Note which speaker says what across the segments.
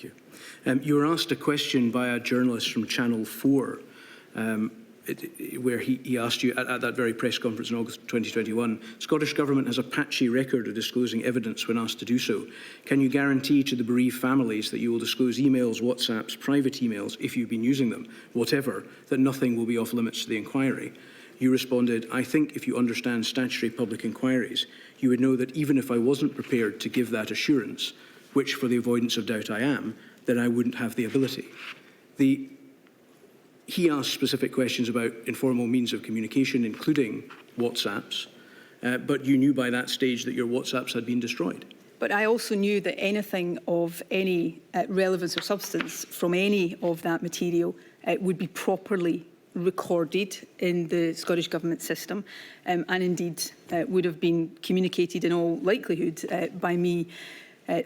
Speaker 1: you. You were asked a question by a journalist from Channel 4 where he asked you at that very press conference in August 2021, Scottish Government has a patchy record of disclosing evidence when asked to do so. Can you guarantee to the bereaved families that you will disclose emails, WhatsApps, private emails, if you've been using them, whatever, that nothing will be off limits to the inquiry? You responded, I think if you understand statutory public inquiries, you would know that even if I wasn't prepared to give that assurance, which for the avoidance of doubt I am, then I wouldn't have the ability. He asked specific questions about informal means of communication, including WhatsApps, but you knew by that stage that your WhatsApps had been destroyed.
Speaker 2: But I also knew that anything of any relevance or substance from any of that material would be properly recorded in the Scottish Government system and indeed would have been communicated in all likelihood by me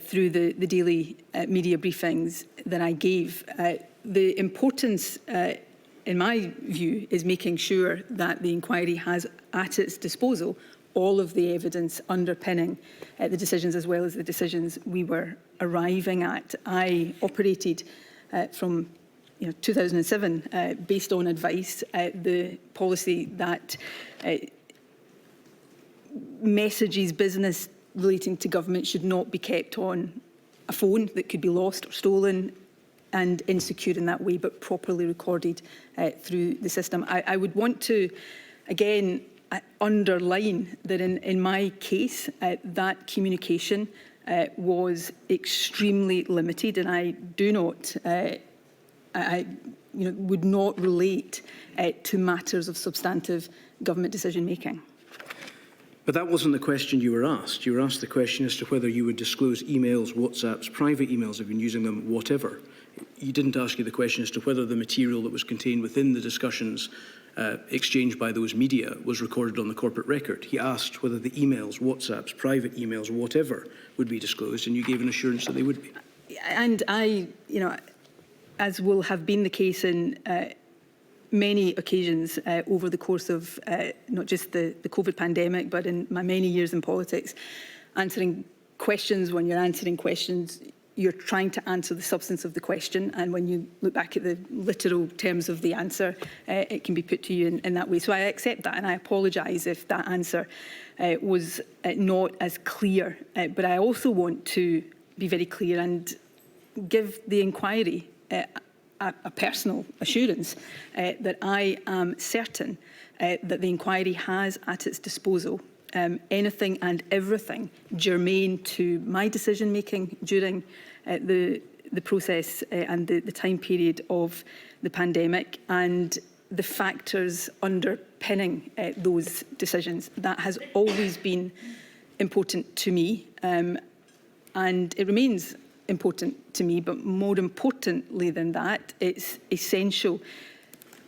Speaker 2: through the daily media briefings that I gave. The importance in my view, is making sure that the inquiry has at its disposal all of the evidence underpinning the decisions as well as the decisions we were arriving at. I operated from 2007 based on advice, the policy that messages, business relating to government should not be kept on a phone that could be lost or stolen and insecure in that way, but properly recorded through the system. I would want to, again, underline that in my case, that communication was extremely limited, and I do not, would not relate to matters of substantive government decision making.
Speaker 1: But that wasn't the question you were asked. You were asked the question as to whether you would disclose emails, WhatsApps, private emails, have been using them, whatever. He didn't ask you the question as to whether the material that was contained within the discussions exchanged by those media was recorded on the corporate record. He asked whether the emails, WhatsApps, private emails, whatever would be disclosed, and you gave an assurance that they would be.
Speaker 2: And I, as will have been the case in many occasions over the course of not just the COVID pandemic, but in my many years in politics, answering questions, when you're answering questions, you're trying to answer the substance of the question, and when you look back at the literal terms of the answer, it can be put to you in that way. So I accept that, and I apologise if that answer was not as clear. But I also want to be very clear and give the inquiry a personal assurance that I am certain that the inquiry has at its disposal anything and everything germane to my decision making during the process and the time period of the pandemic, and the factors underpinning those decisions. That has always been important to me, and it remains important to me, but more importantly than that, it's essential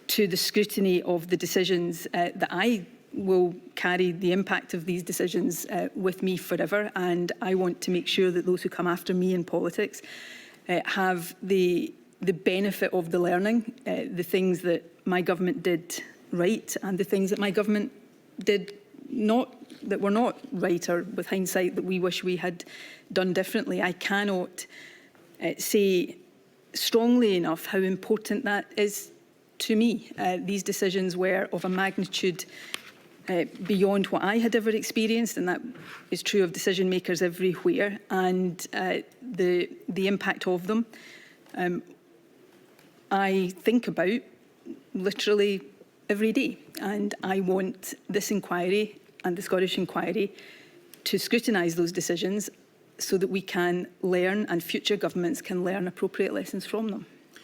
Speaker 2: to the scrutiny of the decisions that I will carry the impact of these decisions with me forever, and I want to make sure that those who come after me in politics have the benefit of the learning, the things that my government did right and the things that my government did not, that were not right, or with hindsight that we wish we had done differently. I cannot say strongly enough how important that is to me. These decisions were of a magnitude beyond what I had ever experienced, and that is true of decision makers everywhere, and the impact of them I think about literally every day, and I want this inquiry and the Scottish inquiry to scrutinise those decisions so that we can learn and future governments can learn appropriate lessons from them.